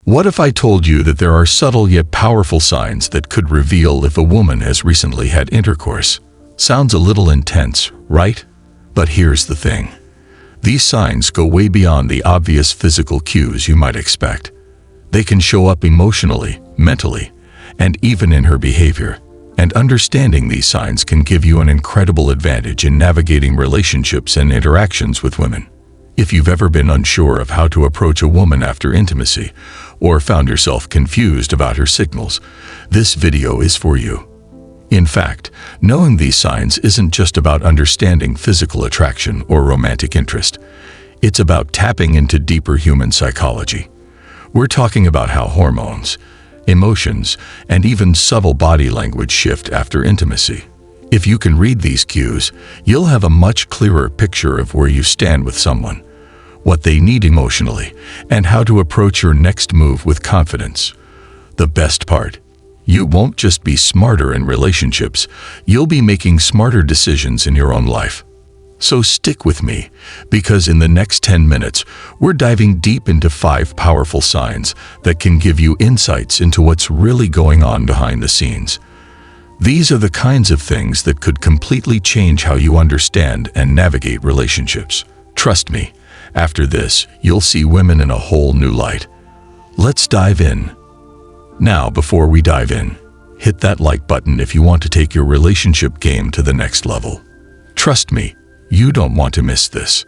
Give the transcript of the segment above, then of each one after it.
What if I told you that there are subtle yet powerful signs that could reveal if a woman has recently had intercourse? Sounds a little intense, right? But here's the thing. These signs go way beyond the obvious physical cues you might expect. They can show up emotionally, mentally, and even in her behavior. And understanding these signs can give you an incredible advantage in navigating relationships and interactions with women. If you've ever been unsure of how to approach a woman after intimacy, or found yourself confused about her signals, this video is for you. In fact, knowing these signs isn't just about understanding physical attraction or romantic interest. It's about tapping into deeper human psychology. We're talking about how hormones, emotions, and even subtle body language shift after intimacy. If you can read these cues, you'll have a much clearer picture of where you stand with someone, what they need emotionally, and how to approach your next move with confidence. The best part, you won't just be smarter in relationships, you'll be making smarter decisions in your own life. So stick with me, because in the next 10 minutes, we're diving deep into 5 powerful signs that can give you insights into what's really going on behind the scenes. These are the kinds of things that could completely change how you understand and navigate relationships. Trust me, after this, you'll see women in a whole new light. Let's dive in. Now, before we dive in, hit that like button if you want to take your relationship game to the next level. Trust me, you don't want to miss this.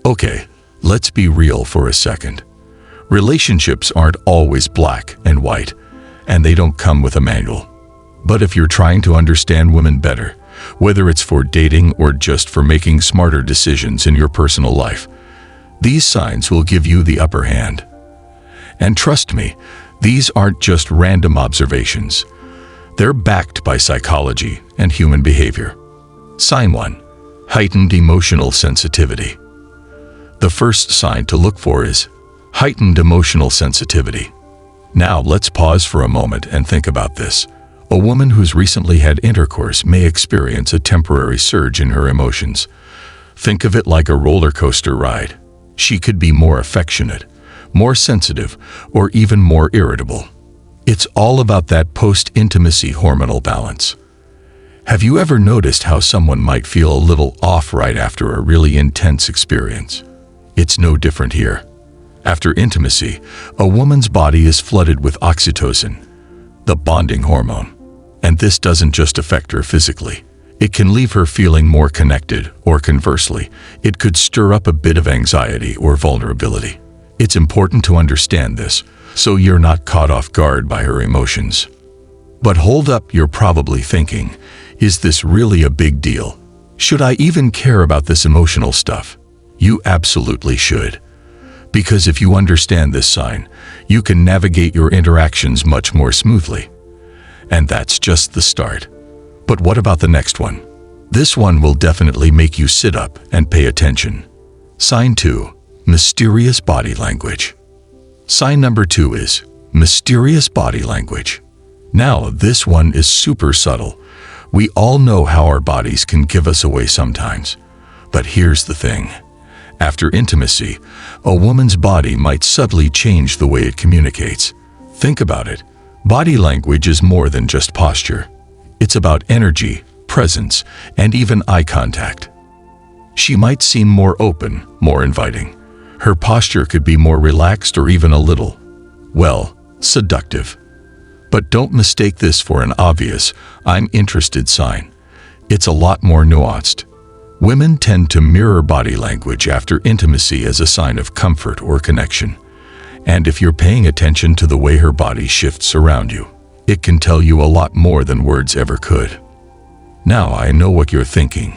Okay, let's be real for a second. Relationships aren't always black and white, and they don't come with a manual. But if you're trying to understand women better, whether it's for dating or just for making smarter decisions in your personal life, these signs will give you the upper hand. And trust me, these aren't just random observations. They're backed by psychology and human behavior. Sign 1. Heightened emotional sensitivity. The first sign to look for is heightened emotional sensitivity. Now let's pause for a moment and think about this. A woman who's recently had intercourse may experience a temporary surge in her emotions. Think of it like a roller coaster ride. She could be more affectionate, more sensitive, or even more irritable. It's all about that post-intimacy hormonal balance. Have you ever noticed how someone might feel a little off right after a really intense experience? It's no different here. After intimacy, a woman's body is flooded with oxytocin, the bonding hormone. And this doesn't just affect her physically. It can leave her feeling more connected, or conversely, it could stir up a bit of anxiety or vulnerability. It's important to understand this, so you're not caught off guard by her emotions. But hold up, you're probably thinking, is this really a big deal? Should I even care about this emotional stuff? You absolutely should. Because if you understand this sign, you can navigate your interactions much more smoothly. And that's just the start. But what about the next one? This one will definitely make you sit up and pay attention. Sign 2. Mysterious body language. Sign number 2 is mysterious body language. Now, this one is super subtle. We all know how our bodies can give us away sometimes. But here's the thing. After intimacy, a woman's body might subtly change the way it communicates. Think about it. Body language is more than just posture. It's about energy, presence, and even eye contact. She might seem more open, more inviting. Her posture could be more relaxed or even a little, well, seductive. But don't mistake this for an obvious, I'm interested sign. It's a lot more nuanced. Women tend to mirror body language after intimacy as a sign of comfort or connection. And if you're paying attention to the way her body shifts around you, it can tell you a lot more than words ever could. Now I know what you're thinking.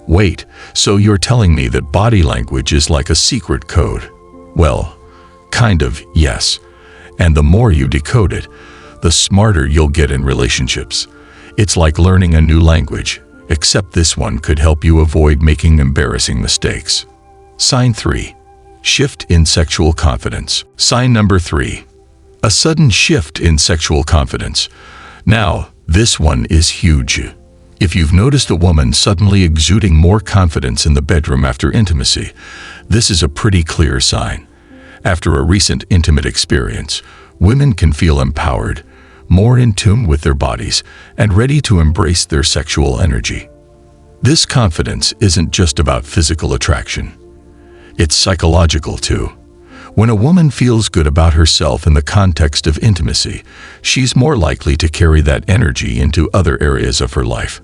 Wait, so you're telling me that body language is like a secret code? Well, kind of, yes. And the more you decode it, the smarter you'll get in relationships. It's like learning a new language, except this one could help you avoid making embarrassing mistakes. Sign 3. Shift in sexual confidence. Sign number 3. A sudden shift in sexual confidence. Now, this one is huge. If you've noticed a woman suddenly exuding more confidence in the bedroom after intimacy, this is a pretty clear sign. After a recent intimate experience, Women can feel empowered, more in tune with their bodies, and ready to embrace their sexual energy. This confidence isn't just about physical attraction. It's psychological too. When a woman feels good about herself in the context of intimacy, she's more likely to carry that energy into other areas of her life.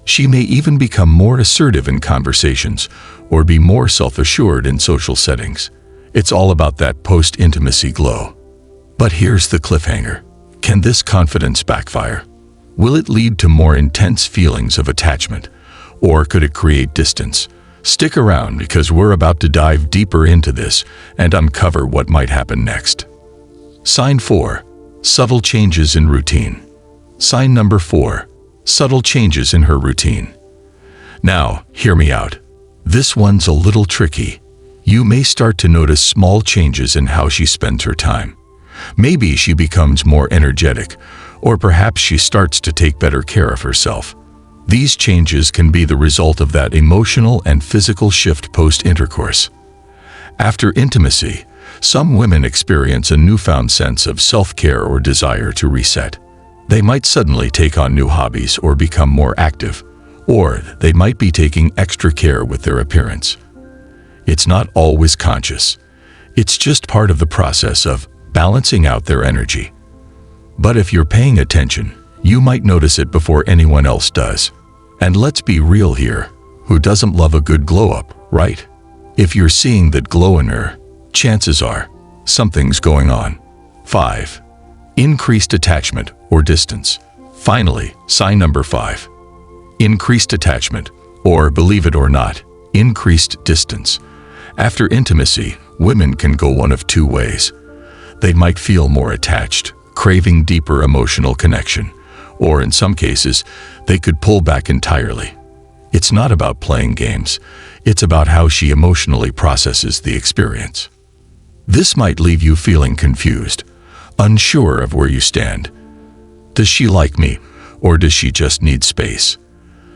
She may even become more assertive in conversations or be more self-assured in social settings. It's all about that post-intimacy glow. But here's the cliffhanger. Can this confidence backfire? Will it lead to more intense feelings of attachment, or could it create distance? Stick around because we're about to dive deeper into this and uncover what might happen next. Sign 4. Subtle changes in routine. Sign number 4. Subtle changes in her routine. Now, hear me out. This one's a little tricky. You may start to notice small changes in how she spends her time. Maybe she becomes more energetic, or perhaps she starts to take better care of herself. These changes can be the result of that emotional and physical shift post-intercourse. After intimacy, some women experience a newfound sense of self-care or desire to reset. They might suddenly take on new hobbies or become more active, or they might be taking extra care with their appearance. It's not always conscious. It's just part of the process of balancing out their energy. But if you're paying attention, you might notice it before anyone else does. And let's be real here, who doesn't love a good glow-up, right? If you're seeing that glow in her, chances are something's going on. 5. Increased attachment or distance. Finally, sign number 5. Increased attachment, or believe it or not, increased distance. After intimacy, women can go one of two ways. They might feel more attached, craving deeper emotional connection, or in some cases, they could pull back entirely. It's not about playing games, it's about how she emotionally processes the experience. This might leave you feeling confused, unsure of where you stand. Does she like me, or does she just need space?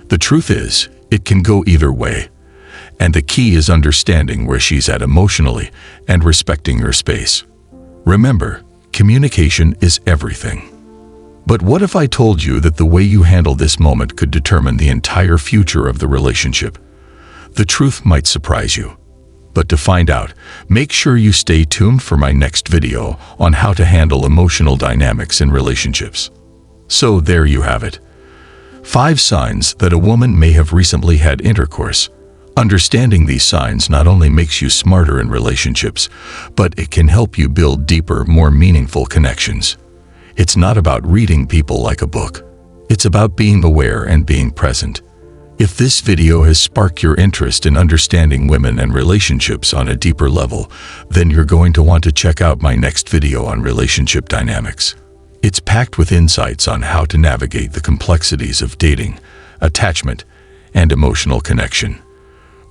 The truth is, it can go either way, and the key is understanding where she's at emotionally and respecting her space. Remember, communication is everything. But what if I told you that the way you handle this moment could determine the entire future of the relationship? The truth might surprise you. But to find out, make sure you stay tuned for my next video on how to handle emotional dynamics in relationships. So there you have it. 5 signs that a woman may have recently had intercourse. Understanding these signs not only makes you smarter in relationships, but it can help you build deeper, more meaningful connections. It's not about reading people like a book. It's about being aware and being present. If this video has sparked your interest in understanding women and relationships on a deeper level, then you're going to want to check out my next video on relationship dynamics. It's packed with insights on how to navigate the complexities of dating, attachment, and emotional connection.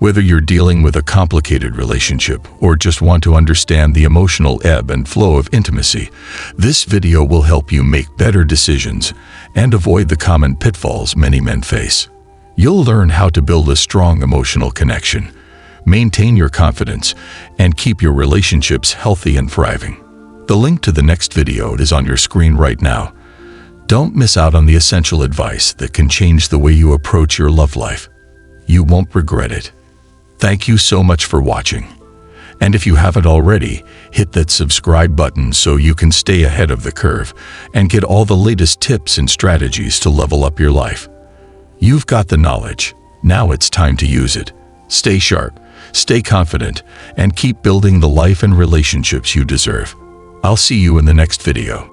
Whether you're dealing with a complicated relationship or just want to understand the emotional ebb and flow of intimacy, this video will help you make better decisions and avoid the common pitfalls many men face. You'll learn how to build a strong emotional connection, maintain your confidence, and keep your relationships healthy and thriving. The link to the next video is on your screen right now. Don't miss out on the essential advice that can change the way you approach your love life. You won't regret it. Thank you so much for watching. And if you haven't already, hit that subscribe button so you can stay ahead of the curve and get all the latest tips and strategies to level up your life. You've got the knowledge. Now it's time to use it. Stay sharp, stay confident, and keep building the life and relationships you deserve. I'll see you in the next video.